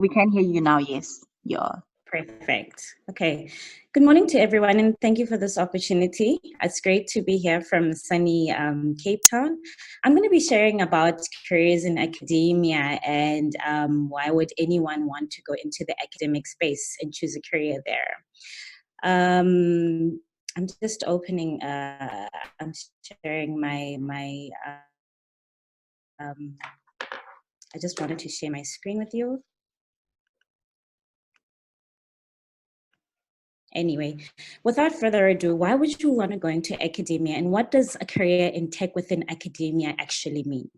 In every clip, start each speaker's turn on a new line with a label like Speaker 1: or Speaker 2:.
Speaker 1: We can hear you now, yes. Yeah.
Speaker 2: Perfect. Okay. Good morning to everyone, and thank you for this opportunity. It's great to be here from sunny Cape Town. I'm going to be sharing about careers in academia and why would anyone want to go into the academic space and choose a career there. I'm just opening, I'm sharing I just wanted to share my screen with you. Anyway, without further ado, why would you want to go into academia, and what does a career in tech within academia actually mean?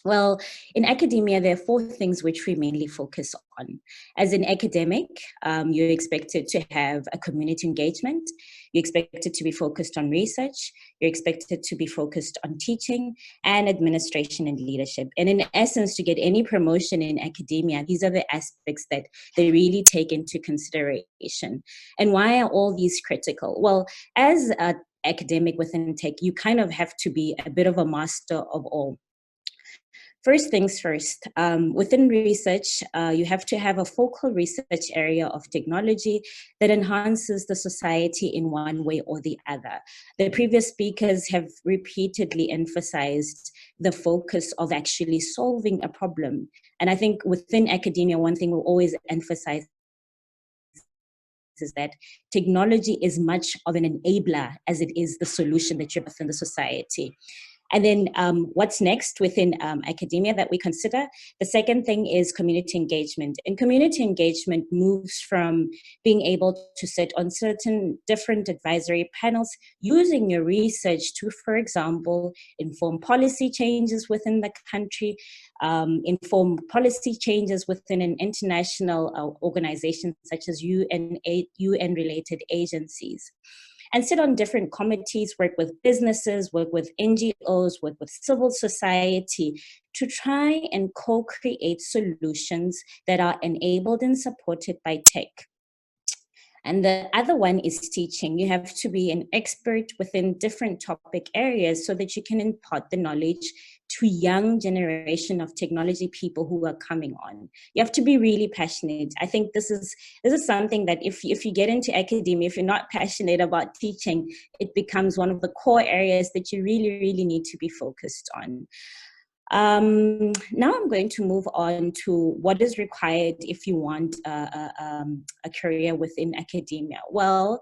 Speaker 2: Well, in academia, there are 4 things which we mainly focus on. As an academic, you're expected to have a community engagement. You're expected to be focused on research. You're expected to be focused on teaching and administration and leadership. And in essence, to get any promotion in academia, these are the aspects that they really take into consideration. And why are all these critical? Well, as an academic within tech, you kind of have to be a bit of a master of all. First things first, within research, you have to have a focal research area of technology that enhances the society in one way or the other. The previous speakers have repeatedly emphasized the focus of actually solving a problem. And I think within academia, one thing we'll always emphasize is that technology is much of an enabler as it is the solution that you're within the society. And then what's next within academia that we consider? The second thing is community engagement. And community engagement moves from being able to sit on certain different advisory panels using your research to, for example, inform policy changes within the country, inform policy changes within an international organization such as UN-related agencies, and sit on different committees, work with businesses, work with NGOs, work with civil society to try and co-create solutions that are enabled and supported by tech. And the other one is teaching. You have to be an expert within different topic areas so that you can impart the knowledge to young generation of technology people who are coming on. You have to be really passionate. I think this is something that if you get into academia, if you're not passionate about teaching, it becomes one of the core areas that you really, really need to be focused on. Now I'm going to move on to what is required if you want a career within academia. Well,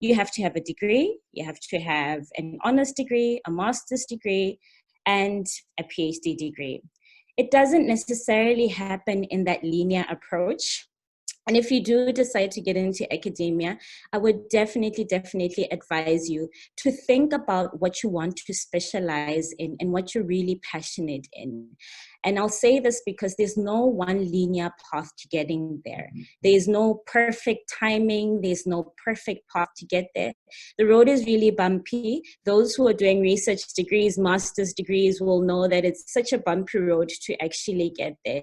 Speaker 2: you have to have a degree, you have to have an honors degree, a master's degree, and a PhD degree. It doesn't necessarily happen in that linear approach. And if you do decide to get into academia, I would definitely advise you to think about what you want to specialize in and what you're really passionate in. And I'll say this because there's no one linear path to getting there. There's no perfect timing. There's no perfect path to get there. The road is really bumpy. Those who are doing research degrees, master's degrees will know that it's such a bumpy road to actually get there.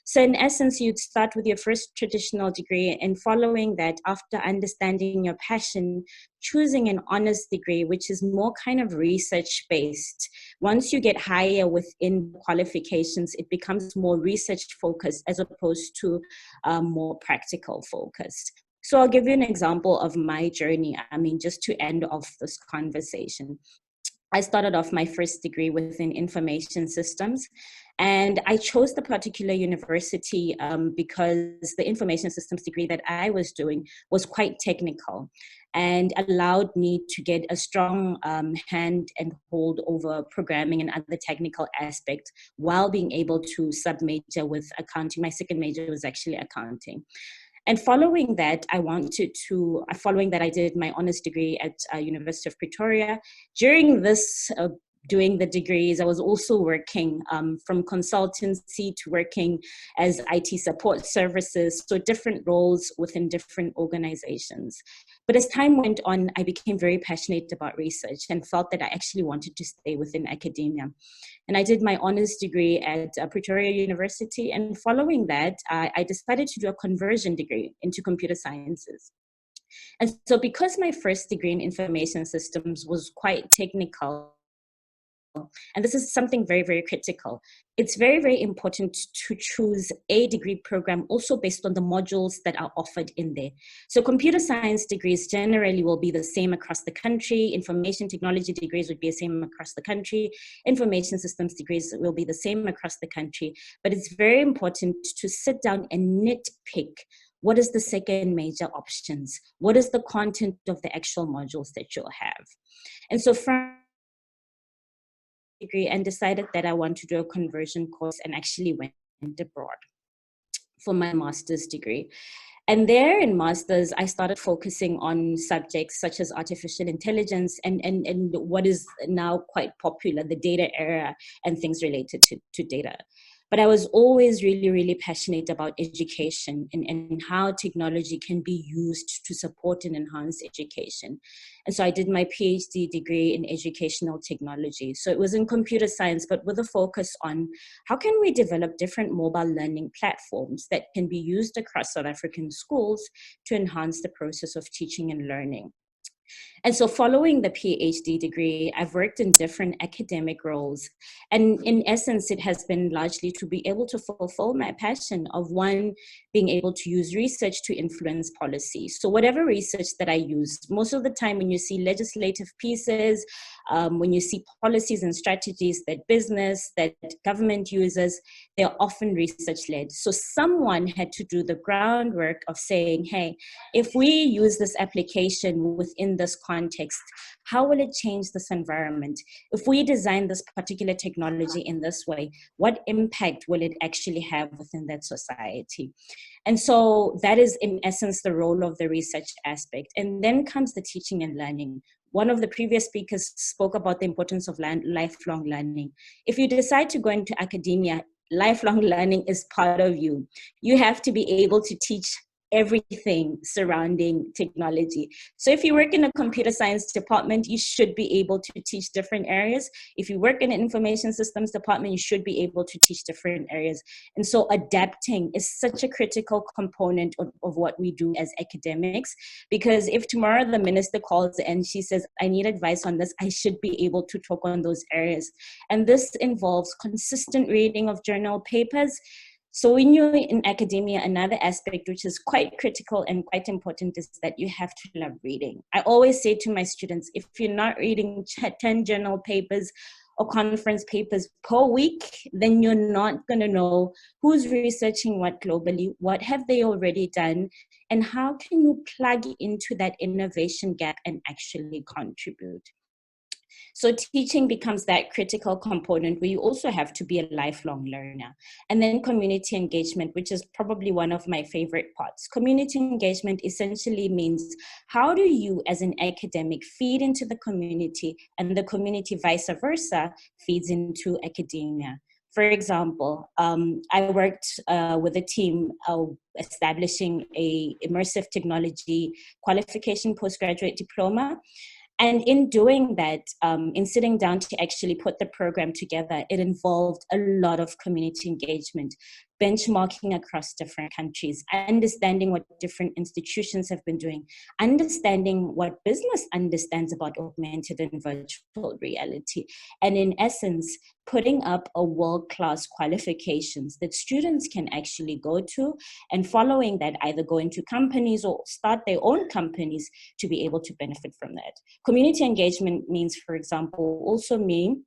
Speaker 2: So in essence, you'd start with your first traditional degree, and following that, after understanding your passion, choosing an honors degree, which is more kind of research-based. Once you get higher within qualifications, it becomes more research-focused as opposed to more practical focused. So I'll give you an example of my journey. I mean, just to end off this conversation. I started off my first degree within information systems, and I chose the particular university because the information systems degree that I was doing was quite technical and allowed me to get a strong hand and hold over programming and other technical aspects while being able to sub-major with accounting. My second major was actually accounting. And following that, I did my honors degree at University of Pretoria. During this, doing the degrees, I was also working from consultancy to working as IT support services, so different roles within different organizations. But as time went on, I became very passionate about research and felt that I actually wanted to stay within academia. And I did my honors degree at Pretoria University. And following that, I decided to do a conversion degree into computer sciences. And so because my first degree in information systems was quite technical, and this is something very, very critical, it's very, very important to choose a degree program also based on the modules that are offered in there. So computer science degrees generally will be the same across the country. Information technology degrees would be the same across the country. Information systems degrees will be the same across the country. But it's very important to sit down and nitpick what is the second major options? What is the content of the actual modules that you'll have? And so from degree and decided that I want to do a conversion course and actually went abroad for my master's degree. And there in master's, I started focusing on subjects such as artificial intelligence and what is now quite popular, the data era and things related to data. But I was always really, really passionate about education and how technology can be used to support and enhance education. And so I did my PhD degree in educational technology. So it was in computer science, but with a focus on how can we develop different mobile learning platforms that can be used across South African schools to enhance the process of teaching and learning. And so following the PhD degree, I've worked in different academic roles. And in essence, it has been largely to be able to fulfill my passion of one, being able to use research to influence policy. So whatever research that I use, most of the time when you see legislative pieces, when you see policies and strategies that business, that government uses, they're often research-led. So someone had to do the groundwork of saying, hey, if we use this application within this context, how will it change this environment? If we design this particular technology in this way, what impact will it actually have within that society? And so that is in essence the role of the research aspect. And then comes the teaching and learning. One of the previous speakers spoke about the importance of lifelong learning. If you decide to go into academia, lifelong learning is part of you. You have to be able to teach everything surrounding technology. So if you work in a computer science department, you should be able to teach different areas. If you work in an information systems department, you should be able to teach different areas. And so adapting is such a critical component of what we do as academics, because if tomorrow the minister calls and she says, I need advice on this, I should be able to talk on those areas. And this involves consistent reading of journal papers. So when you're in academia, another aspect which is quite critical and quite important is that you have to love reading. I always say to my students, if you're not reading 10 journal papers or conference papers per week, then you're not going to know who's researching what globally, what have they already done, and how can you plug into that innovation gap and actually contribute. So teaching becomes that critical component where you also have to be a lifelong learner. And then community engagement, which is probably one of my favorite parts. Community engagement essentially means how do you as an academic feed into the community, and the community vice versa feeds into academia. For example, I worked with a team establishing a immersive technology qualification postgraduate diploma. And in doing that, in sitting down to actually put the program together, it involved a lot of community engagement, benchmarking across different countries, understanding what different institutions have been doing, understanding what business understands about augmented and virtual reality, and in essence, putting up a world-class qualifications that students can actually go to, and following that, either go into companies or start their own companies to be able to benefit from that. Community engagement means, for example, also me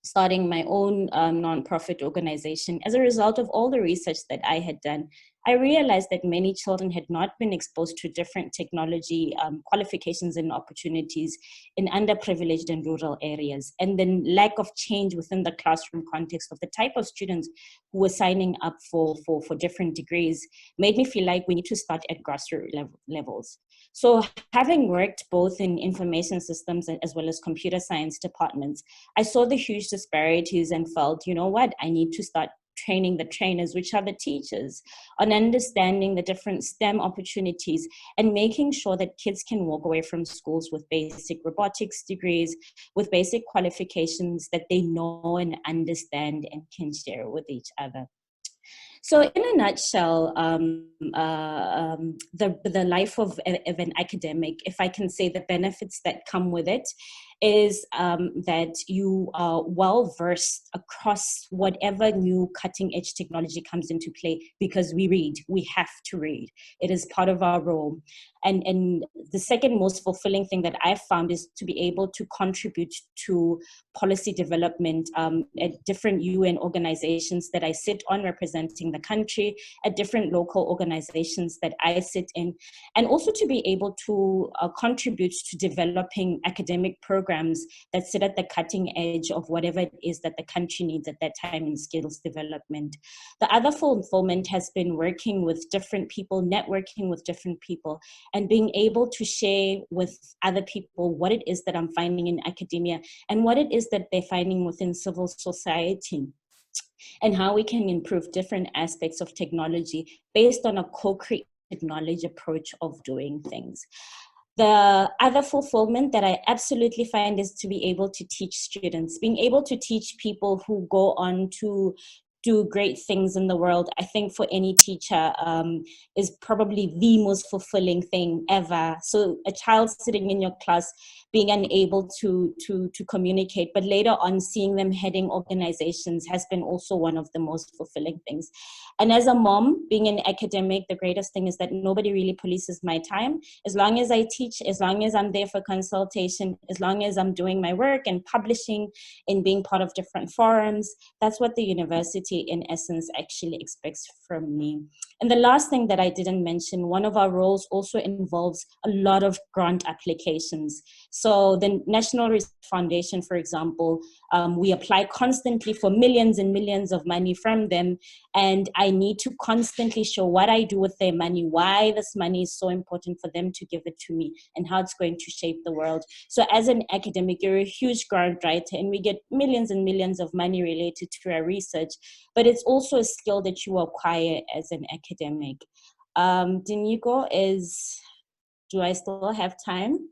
Speaker 2: starting my own nonprofit organization. As a result of all the research that I had done, I realized that many children had not been exposed to different technology qualifications and opportunities in underprivileged and rural areas. And then lack of change within the classroom context of the type of students who were signing up for different degrees made me feel like we need to start at grassroots levels. So having worked both in information systems as well as computer science departments, I saw the huge disparities and felt, you know what, I need to start training the trainers, which are the teachers, on understanding the different STEM opportunities and making sure that kids can walk away from schools with basic robotics degrees, with basic qualifications that they know and understand and can share with each other. So in a nutshell, the life of an academic, if I can say the benefits that come with it, is that you are well versed across whatever new cutting edge technology comes into play, because we have to read. It is part of our role. And the second most fulfilling thing that I've found is to be able to contribute to policy development at different UN organizations that I sit on representing the country, at different local organizations that I sit in, and also to be able to contribute to developing academic programs that sit at the cutting edge of whatever it is that the country needs at that time in skills development. The other fulfillment has been working with different people, networking with different people, and being able to share with other people what it is that I'm finding in academia and what it is that they're finding within civil society, and how we can improve different aspects of technology based on a co-created knowledge approach of doing things. The other fulfillment that I absolutely find is to be able to teach students, being able to teach people who go on to do great things in the world. I think for any teacher is probably the most fulfilling thing ever. So a child sitting in your class being unable to communicate, but later on seeing them heading organizations has been also one of the most fulfilling things. And as a mom, being an academic, the greatest thing is that nobody really polices my time. As long as I teach, as long as I'm there for consultation, as long as I'm doing my work and publishing and being part of different forums, that's what the university in essence actually expects from me. And the last thing that I didn't mention, one of our roles also involves a lot of grant applications. So the National Research Foundation, for example, we apply constantly for millions and millions of money from them. And I need to constantly show what I do with their money, why this money is so important for them to give it to me, and how it's going to shape the world. So as an academic, you're a huge grant writer, and we get millions and millions of money related to our research, but it's also a skill that you acquire as an academic. Diniko, do I still have time?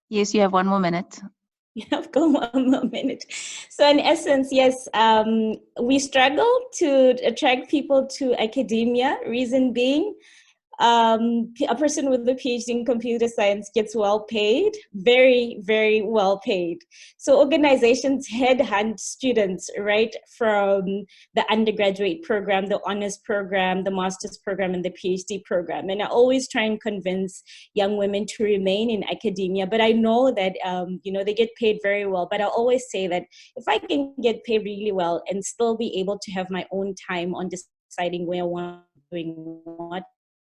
Speaker 1: Yes, you have 1 more minute.
Speaker 2: I've got 1 more minute. So in essence, yes, we struggle to attract people to academia. Reason being, a person with a PhD in computer science gets well paid, very, very well paid. So organizations headhunt students right from the undergraduate program, the honors program, the master's program, and the PhD program. And I always try and convince young women to remain in academia. But I know that, they get paid very well. But I always say that if I can get paid really well and still be able to have my own time on deciding where I want to doing what,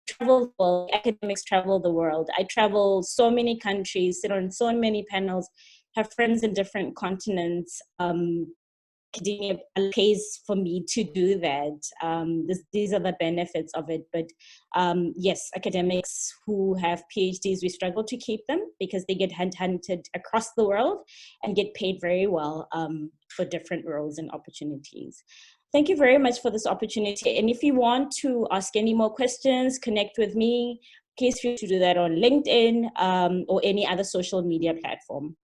Speaker 2: travel the world. Academics travel the world. I travel so many countries, sit on so many panels, have friends in different continents. Academia pays for me to do that. These are the benefits of it. But yes, academics who have PhDs, we struggle to keep them because they get hunted across the world and get paid very well for different roles and opportunities. Thank you very much for this opportunity. And if you want to ask any more questions, connect with me, please feel free to do that on LinkedIn or any other social media platform.